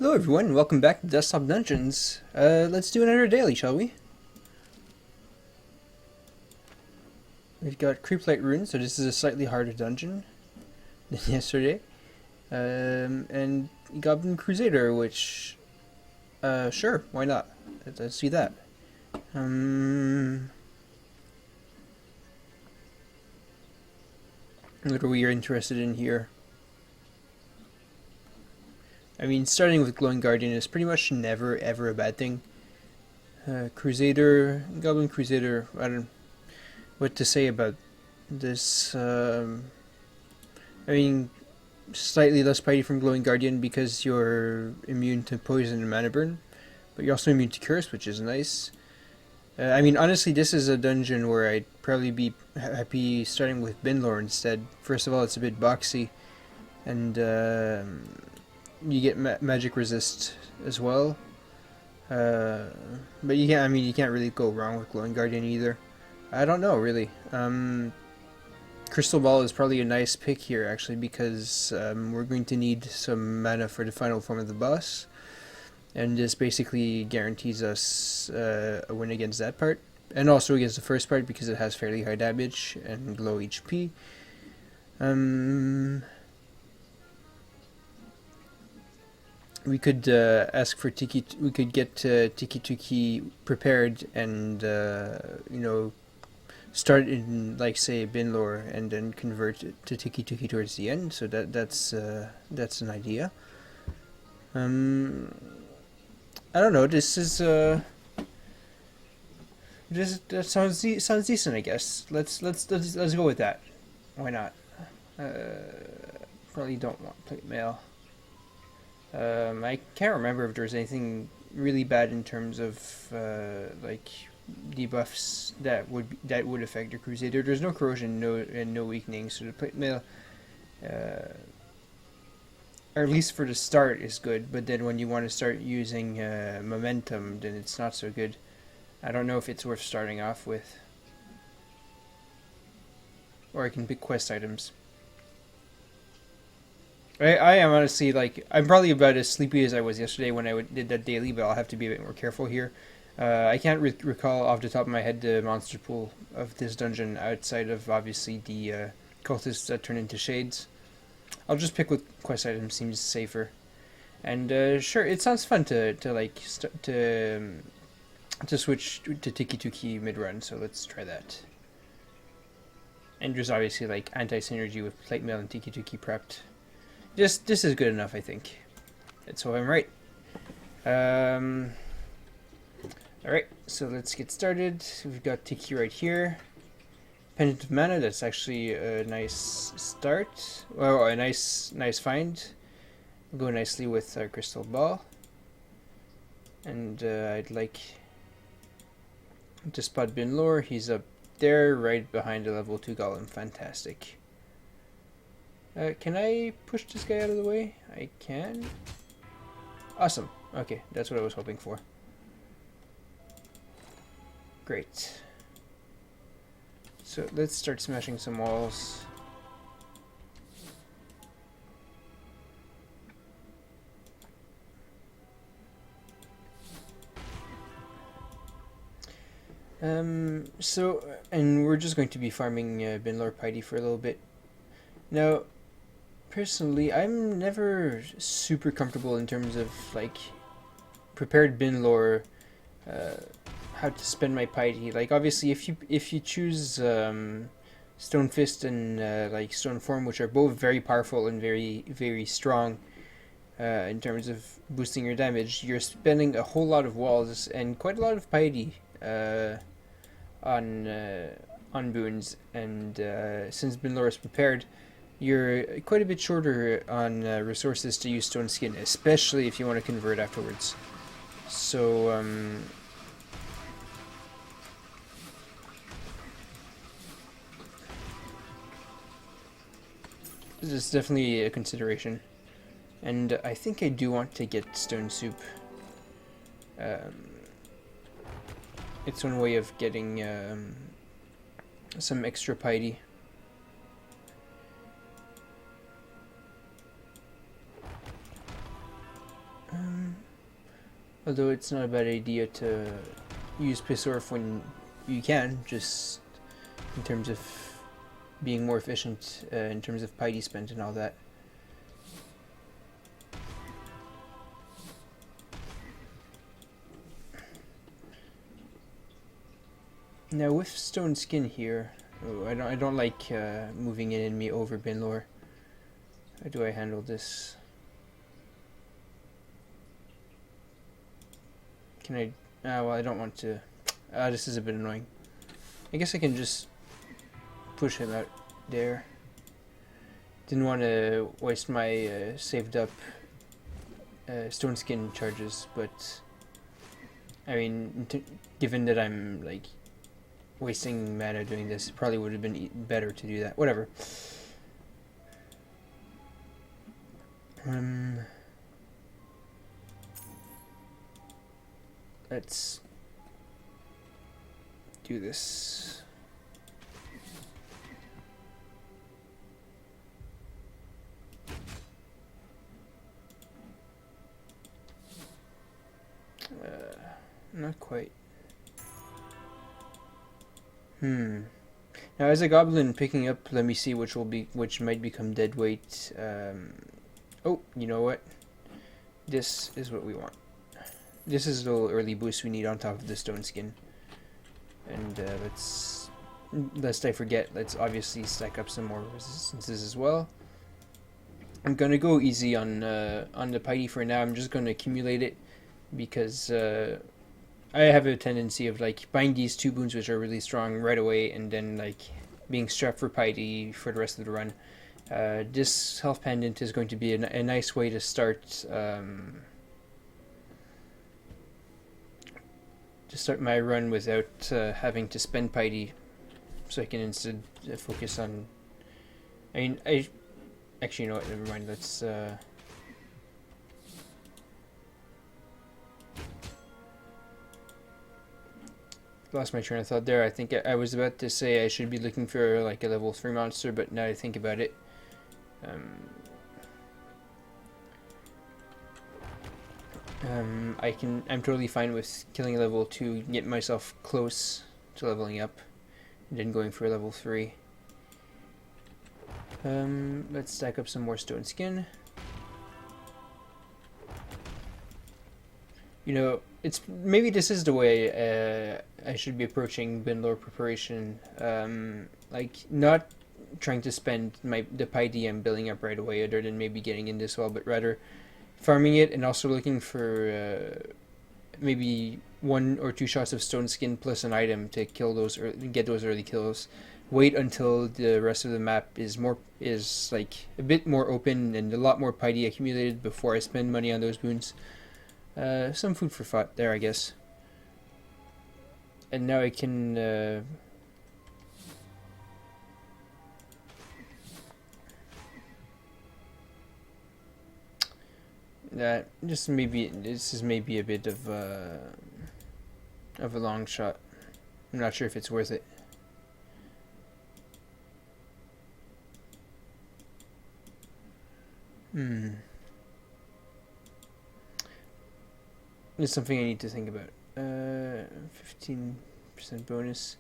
Hello everyone, and welcome back to Desktop Dungeons. Let's do another daily, shall we? We've got Creeplight runes, so this is a slightly harder dungeon than yesterday. And Goblin Crusader, which, sure, why not? Let's do that. What are we interested in here? I mean, starting with Glowing Guardian is pretty much never ever a bad thing. Crusader, Goblin Crusader, I don't know what to say about this. I mean, slightly less piety from Glowing Guardian because you're immune to poison and mana burn, but you're also immune to curse, which is nice. I mean, honestly, this is a dungeon where I'd probably be happy starting with Binlore instead. First of all, it's a bit boxy, and you get magic resist as well. But you can't. I mean, you can't really go wrong with Glowing Guardian either. I don't know really. Crystal Ball is probably a nice pick here actually because we're going to need some mana for the final form of the boss, and this basically guarantees us a win against that part, and also against the first part because it has fairly high damage and low HP. We could ask for Tiki. We could get Tiki Tuki prepared, and start in like say Binlore, and then convert it to Tiki Tuki towards the end. So that's an idea. I don't know. This is that sounds decent. I guess let's go with that. Why not? Probably don't want plate mail. I can't remember if there's anything really bad in terms of like debuffs that would affect the Crusader. There's no corrosion, no weakening, so the plate mail, or at least for the start, is good. But then when you want to start using momentum, then it's not so good. I don't know if it's worth starting off with, or I can pick quest items. I am honestly, like, I'm probably about as sleepy as I was yesterday when I did that daily, but I'll have to be a bit more careful here. I can't recall off the top of my head the monster pool of this dungeon outside of, obviously, the cultists that turn into shades. I'll just pick with quest items, seems safer. And sure, it sounds fun to switch to Tiki Tuki mid-run, so let's try that. And there's obviously, like, anti-synergy with plate mail and Tiki Tuki prepped. This is good enough, I think. Let's hope I'm right. Alright, so let's get started. We've got Tiki right here. Pendant of Mana, that's actually a nice start. Well, a nice find. Go nicely with our Crystal Ball. And I'd like to spot Binlore. He's up there, right behind the level 2 Golem. Fantastic. Can I push this guy out of the way? I can. Awesome. Okay, that's what I was hoping for. Great. So let's start smashing some walls. And we're just going to be farming Binlore Piety for a little bit. Now, personally, I'm never super comfortable in terms of, like, prepared Binlore, how to spend my piety. Like, obviously, if you choose Stone Fist and like Stone Form, which are both very powerful and very, very strong in terms of boosting your damage, you're spending a whole lot of walls and quite a lot of piety on boons. And since Binlore is prepared, you're quite a bit shorter on resources to use Stone Skin, especially if you want to convert afterwards. So, this is definitely a consideration. And I think I do want to get Stone Soup. It's one way of getting some extra piety. Although it's not a bad idea to use Piss Orf when you can, just in terms of being more efficient in terms of piety spent and all that. Now with Stone Skin here, I don't like moving an enemy over Binlor. How do I handle this? Can I? Well, I don't want to. This is a bit annoying. I guess I can just push him out there. Didn't want to waste my saved up Stone Skin charges, but I mean, given that I'm like wasting mana doing this, it probably would have been better to do that. Whatever. Let's do this. Not quite. Now, as a goblin picking up, let me see which might become dead weight. Oh, you know what? This is what we want. This is the little early boost we need on top of the Stone Skin. And lest I forget, let's obviously stack up some more resistances as well. I'm gonna go easy on the piety for now. I'm just gonna accumulate it because I have a tendency of like buying these 2 boons which are really strong right away and then like being strapped for piety for the rest of the run. This health pendant is going to be a nice way to start my run without having to spend piety, so I can instead focus on. I mean, actually, you know what? Never mind. Let's. Lost my train of thought there. I think I was about to say I should be looking for like a level 3 monster, but now I think about it, I'm totally fine with killing a level 2, get myself close to leveling up, and then going for a level 3. Let's stack up some more Stone Skin. You know, maybe this is the way I should be approaching Binlor preparation. Like not trying to spend the piety I'm building up right away, other than maybe getting in this well, but rather farming it and also looking for maybe 1 or 2 shots of Stone Skin plus an item to kill those or get those early kills. Wait until the rest of the map is like a bit more open and a lot more piety accumulated before I spend money on those boons. Some food for thought there, I guess. And now I can that just maybe this is maybe a bit of a long shot. I'm not sure if it's worth it. It's something I need to think about. 15% bonus.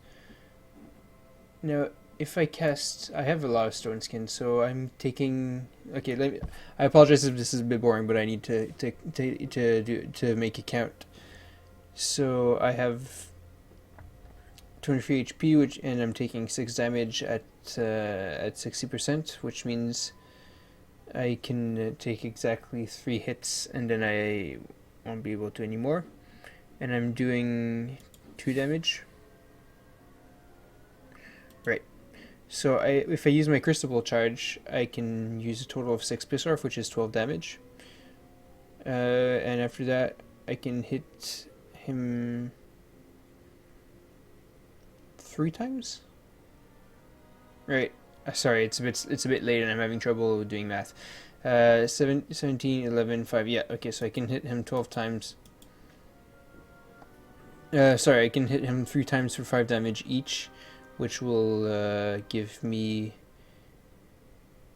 Now, if I cast, I have a lot of Stone Skin, so I'm taking. Okay, I apologize if this is a bit boring, but I need to make it count. So I have 23 HP, and I'm taking 6 damage at 60%, which means I can take exactly 3 hits, and then I won't be able to anymore. And I'm doing 2 damage. Right. So if I use my Crystal charge, I can use a total of 6 Piss Orf, which is 12 damage. And after that, I can hit him 3 times. Right. Sorry, it's a bit late, and I'm having trouble doing math. 17, 11, 5. Yeah. Okay, so I can hit him 12 times. Sorry, I can hit him 3 times for 5 damage each, which will give me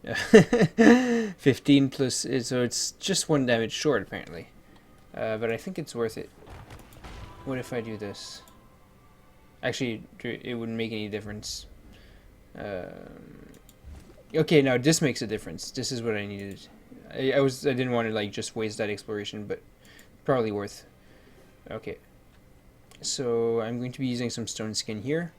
15 plus, so it's just 1 damage short apparently. But I think it's worth it. What if I do this? Actually, it wouldn't make any difference. Okay, now this makes a difference. This is what I needed. I didn't want to like just waste that exploration, but probably worth. Okay. So I'm going to be using some stone skin here.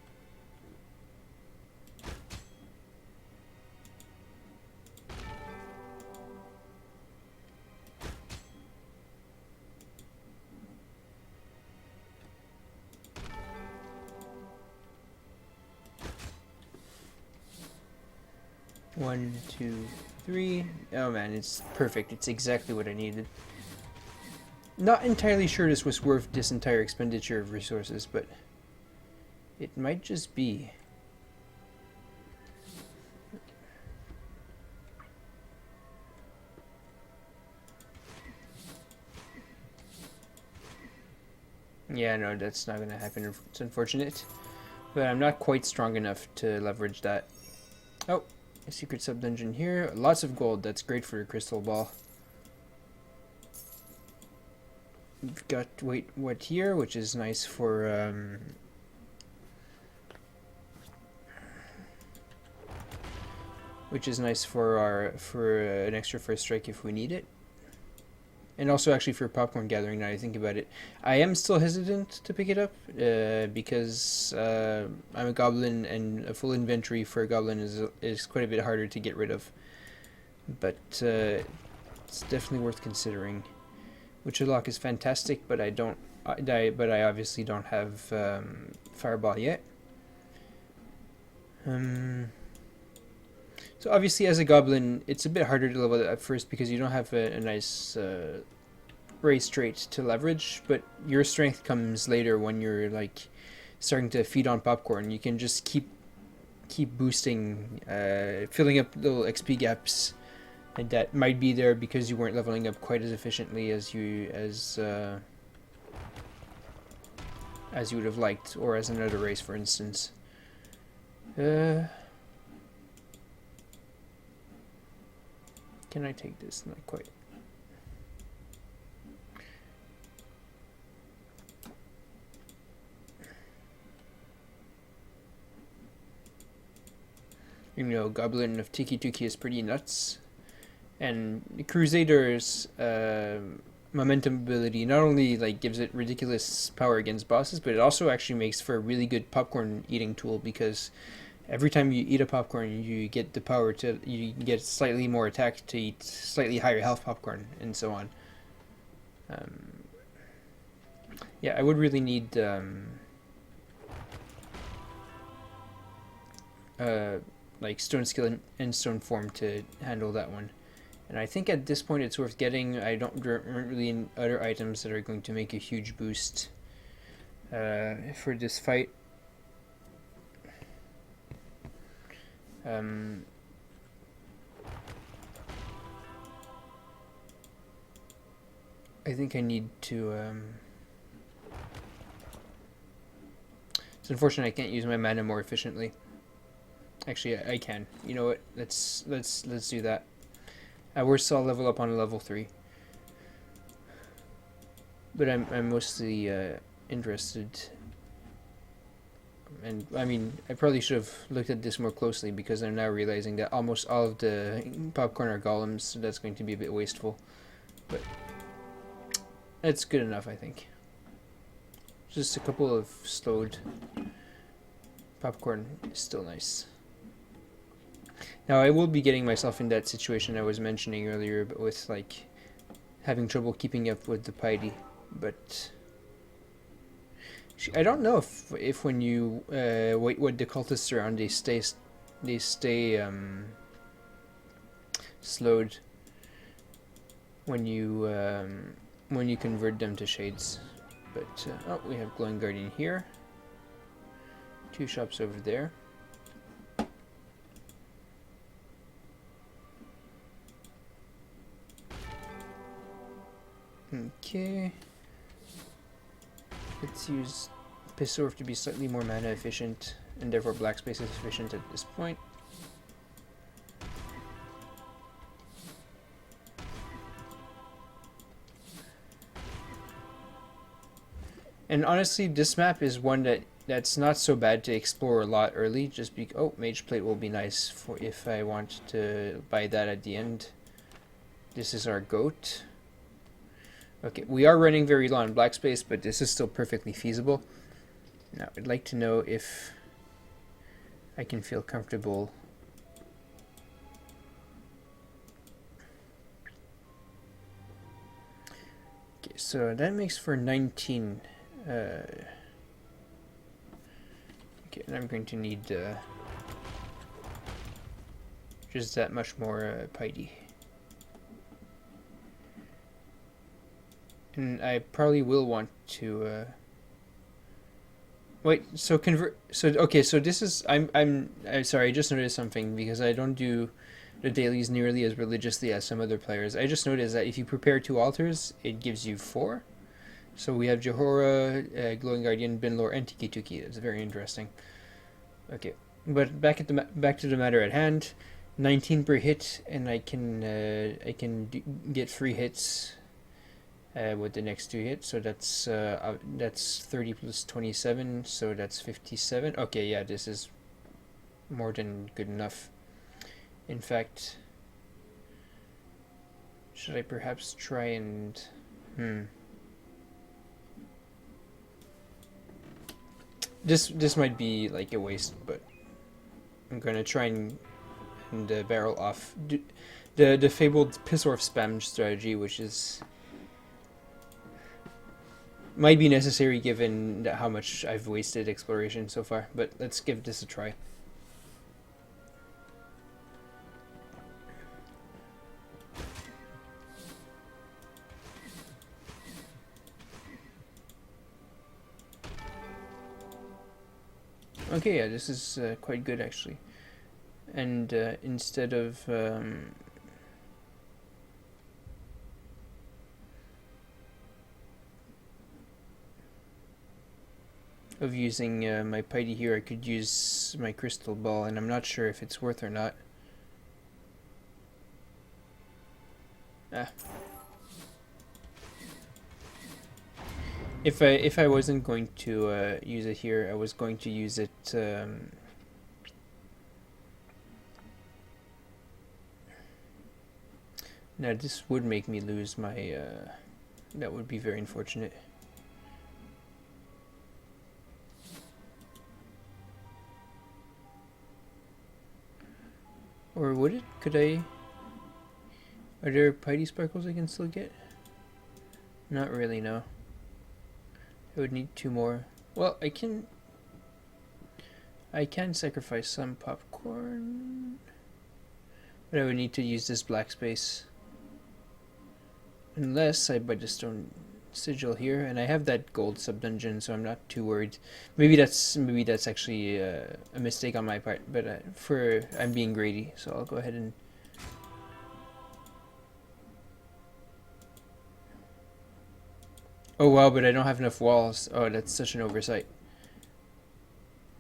One, two, three. Oh man, it's perfect. It's exactly what I needed. Not entirely sure this was worth this entire expenditure of resources, but it might just be. Yeah, no, that's not going to happen. It's unfortunate. But I'm not quite strong enough to leverage that. Oh, a secret sub-dungeon here. Lots of gold. That's great for a crystal ball. We've got what here, which is nice for an extra first strike if we need it. And also actually for popcorn gathering, now I think about it. I am still hesitant to pick it up because I'm a goblin and a full inventory for a goblin is quite a bit harder to get rid of. But it's definitely worth considering. Witcherlock is fantastic, but I obviously don't have Fireball yet. So obviously as a goblin, it's a bit harder to level it at first because you don't have a nice race trait to leverage, but your strength comes later when you're like starting to feed on popcorn. You can just keep boosting, filling up little XP gaps and that might be there because you weren't leveling up quite as efficiently as you would have liked, or as another race, for instance. Can I take this? Not quite. You know, Goblin of Tiki Tuki is pretty nuts. And Crusader's momentum ability not only like gives it ridiculous power against bosses, but it also actually makes for a really good popcorn eating tool because every time you eat a popcorn, you get the power to you get slightly more attack to eat slightly higher health popcorn, and so on. Yeah, I would really need like stone skill and stone form to handle that one. And I think at this point it's worth getting. I don't really need other items that are going to make a huge boost for this fight. I think I need to. It's unfortunate I can't use my mana more efficiently. Actually, I can. You know what? Let's do that. We're still level up on level 3. But I'm mostly interested. And I mean, I probably should have looked at this more closely because I'm now realizing that almost all of the popcorn are golems, so that's going to be a bit wasteful. But it's good enough, I think. Just a couple of slowed popcorn is still nice. Now I will be getting myself in that situation I was mentioning earlier, but with like having trouble keeping up with the piety. But I don't know if when you wait what the cultists around they stay slowed when you convert them to shades. But oh, we have glowing guardian here. 2 shops over there. Okay. Let's use Pissorf to be slightly more mana efficient, and therefore black space is efficient at this point. And honestly, this map is one that's not so bad to explore a lot early. Just be oh, Mage Plate will be nice for if I want to buy that at the end. This is our goat. Okay, we are running very low on black space, but this is still perfectly feasible. Now, I'd like to know if I can feel comfortable. Okay, so that makes for 19. Okay, and I'm going to need just that much more piety. And I probably will want to wait. So convert. So okay. So this is. I'm sorry. I just noticed something because I don't do the dailies nearly as religiously as some other players. I just noticed that if you prepare 2 altars, it gives you 4. So we have Johora, Glowing Guardian, Binlor, and Tiki Tuki. It's very interesting. Okay, but back to the matter at hand. 19 per hit, and I can get 3 hits. With the next 2 hits, so that's 30 plus 27, so that's 57. Okay, yeah, this is more than good enough. In fact, should I perhaps try and This might be like a waste, but I'm gonna try and barrel off the fabled Piss Orf spam strategy, which is might be necessary given how much I've wasted exploration so far, but let's give this a try. Okay, yeah, this is quite good actually. And instead of using my piety here, I could use my crystal ball, and I'm not sure if it's worth or not. If I wasn't going to use it here, I was going to use it. Now this would make me lose my. That would be very unfortunate. Or would it? Could I? Are there piety sparkles I can still get? Not really, no. I would need 2 more. Well, I can sacrifice some popcorn, but I would need to use this black space. Unless I buy the stone sigil here, and I have that gold sub-dungeon, so I'm not too worried. Maybe that's actually a mistake on my part, but I'm being greedy, so I'll go ahead and. Oh wow, but I don't have enough walls. Oh, that's such an oversight.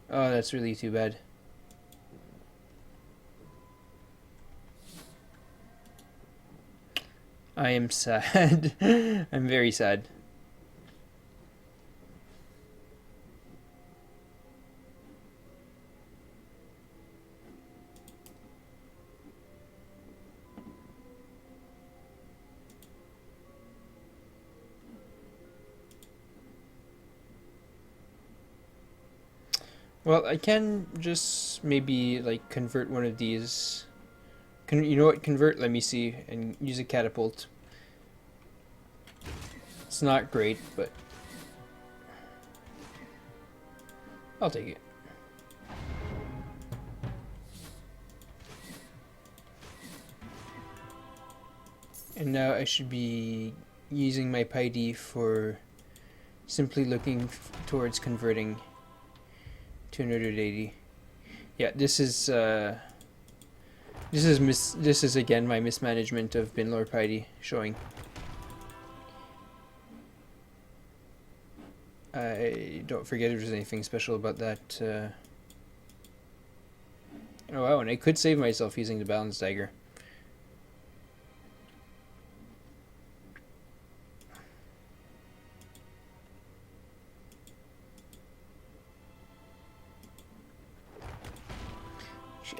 Oh, that's really too bad. I am sad. I'm very sad. Well, I can just maybe like convert one of these. You know what? Convert. Let me see, and use a catapult. It's not great, but I'll take it. And now I should be using my piety for simply looking towards converting to another deity. Yeah, this is again my mismanagement of Binlor piety showing. I don't forget if there's anything special about that. Oh wow, and I could save myself using the balance dagger.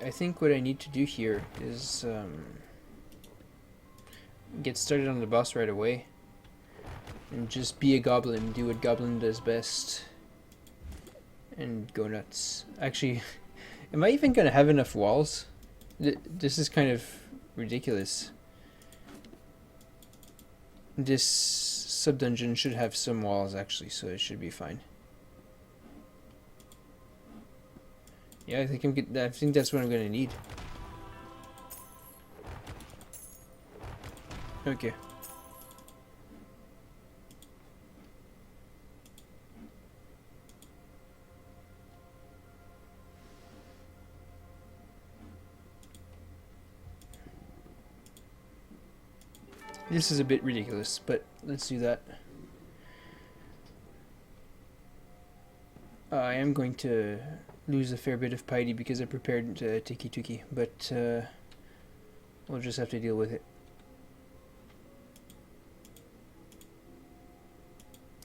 I think what I need to do here is get started on the boss right away. And just be a goblin, do what goblin does best. And go nuts. Actually, am I even gonna have enough walls? This is kind of ridiculous. This sub-dungeon should have some walls actually, so it should be fine. Yeah, I think that's what I'm gonna need. Okay. This is a bit ridiculous, but let's do that. I am going to lose a fair bit of piety because I prepared Tiki Tuki, but we'll just have to deal with it.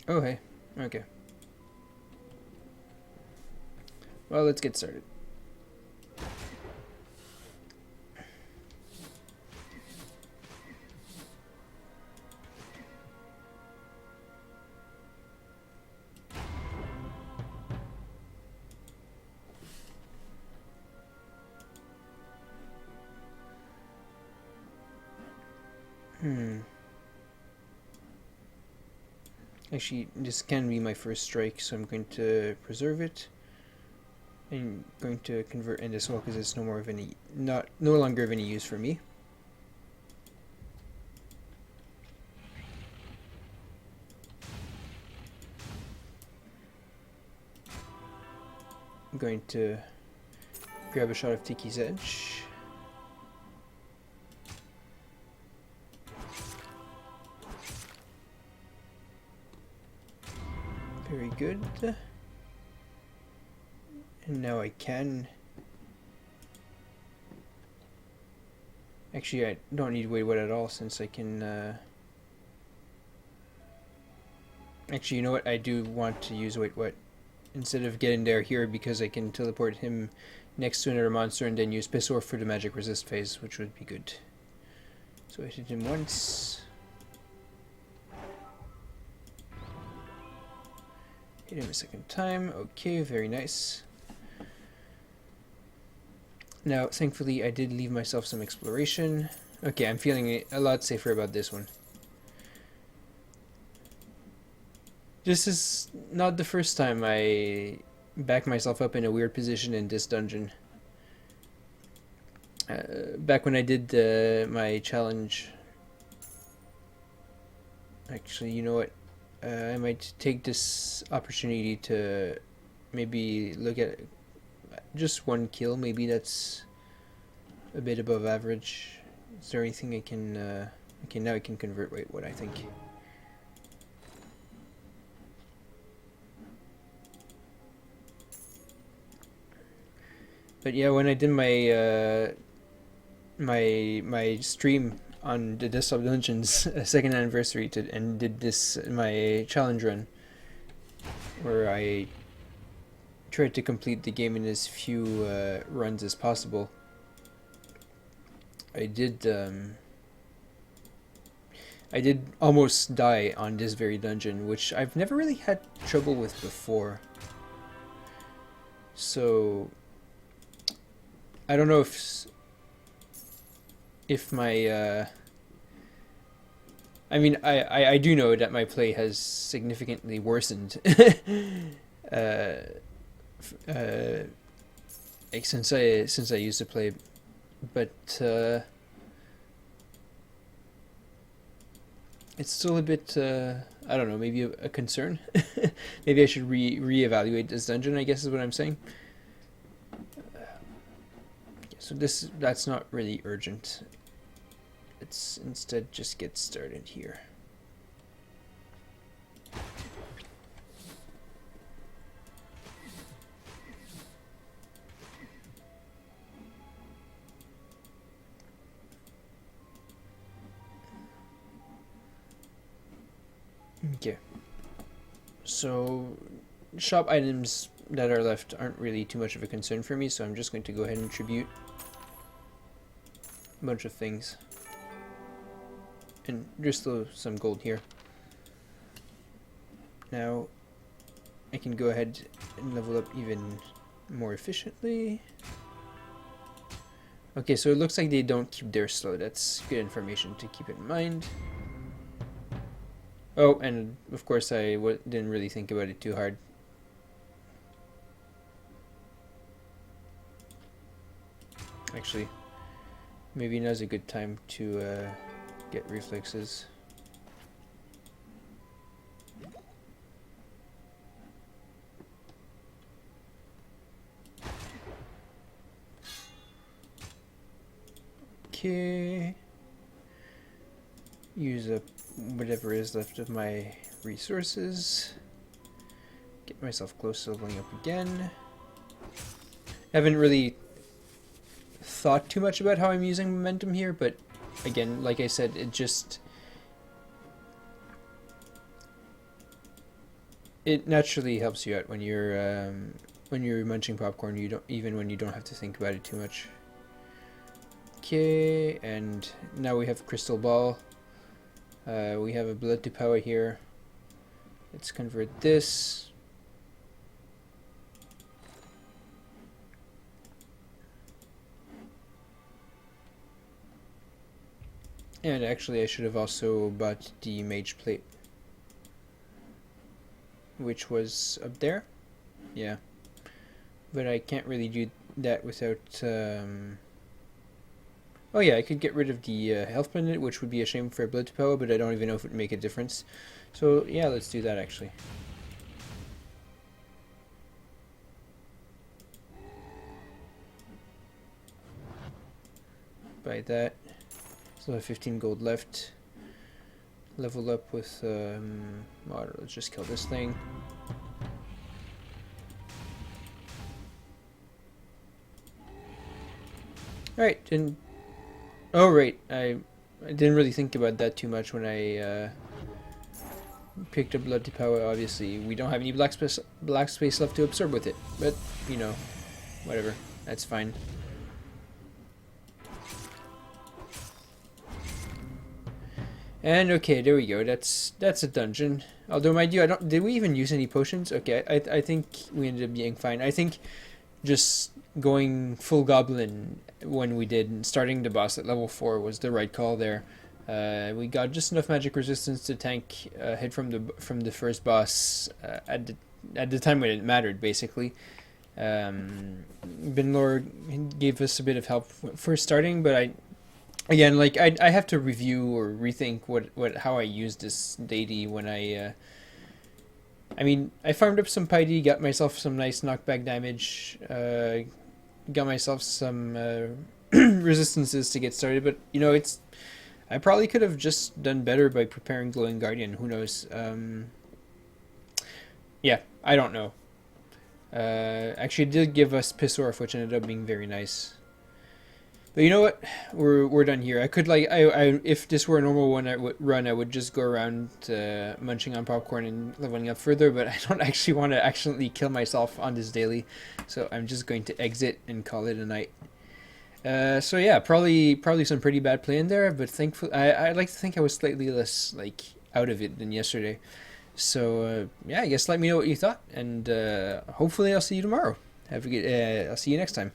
Oh, hey. Okay. Well, let's get started. Actually, this can be my first strike, so I'm going to preserve it. I'm going to convert in this well because it's no longer of any use for me. I'm going to grab a shot of Tiki's Edge. Very good. And now I can... Actually, I don't need Wait What at all since I can... Actually, you know what? I do want to use Wait What instead of getting there here because I can teleport him next to another monster and then use Pissor for the magic resist phase, which would be good. So I hit him once. Hit him a second time. Okay, very nice. Now, thankfully, I did leave myself some exploration. Okay, I'm feeling a lot safer about this one. This is not the first time I back myself up in a weird position in this dungeon. Back when I did my challenge... Actually, you know what? I might take this opportunity to maybe look at just one kill. Maybe that's a bit above average. Is there anything I can... okay, now I can convert Wait What, I think. But yeah, when I did my my stream on the Desktop Dungeons second anniversary and did this my challenge run, where I tried to complete the game in as few runs as possible. I did almost die on this very dungeon, which I've never really had trouble with before. So I don't know if my I mean I do know that my play has significantly worsened like since I used to play, but it's still a bit I don't know, maybe a concern. Maybe I should reevaluate this dungeon, I guess is what I'm saying. So that's not really urgent. Let's instead just get started here. Okay. So shop items that are left aren't really too much of a concern for me, so I'm just going to go ahead and tribute a bunch of things. And there's still some gold here. Now I can go ahead and level up even more efficiently. Okay, so it looks like they don't keep their slow. That's good information to keep in mind. Oh, and of course I didn't really think about it too hard. Actually, maybe now's a good time to get reflexes. Okay. Use up whatever is left of my resources. Get myself close to leveling up again. Haven't really thought too much about how I'm using momentum here, but again, like I said, it naturally helps you out when you're munching popcorn. Even when you don't have to think about it too much. Okay, and now we have crystal ball. We have a blood to power here. Let's convert this. And actually I should have also bought the mage plate, which was up there. Yeah, but I can't really do that without oh yeah, I could get rid of the health pendant, which would be a shame for blood to power, but I don't even know if it would make a difference. So yeah, let's do that actually. Buy that. Still have 15 gold left. Level up with water. Let's just kill this thing. Alright, and oh right, I didn't really think about that too much when I picked up blood to power. Obviously, we don't have any black space left to absorb with it, but you know, whatever, that's fine. And okay, there we go. That's a dungeon. Although, mind you, did we even use any potions? Okay, I think we ended up being fine. I think just going full goblin when we did, starting the boss at level 4 was the right call there. We got just enough magic resistance to tank a hit from the first boss at the time when it mattered, basically. Binlor gave us a bit of help for starting, but again, like I have to review or rethink how I use this deity when I mean, I farmed up some piety, got myself some nice knockback damage, got myself some resistances to get started, but you know, I probably could have just done better by preparing Glowing Guardian. Who knows? Yeah, I don't know. Actually, it did give us Piss Orf, which ended up being very nice. But you know what? We're done here. I could if this were a normal run, I would just go around munching on popcorn and leveling up further. But I don't actually want to accidentally kill myself on this daily, so I'm just going to exit and call it a night. So yeah, probably some pretty bad play in there, but thankfully I like to think I was slightly less like out of it than yesterday. So yeah, I guess let me know what you thought, and hopefully I'll see you tomorrow. Have a good. I'll see you next time.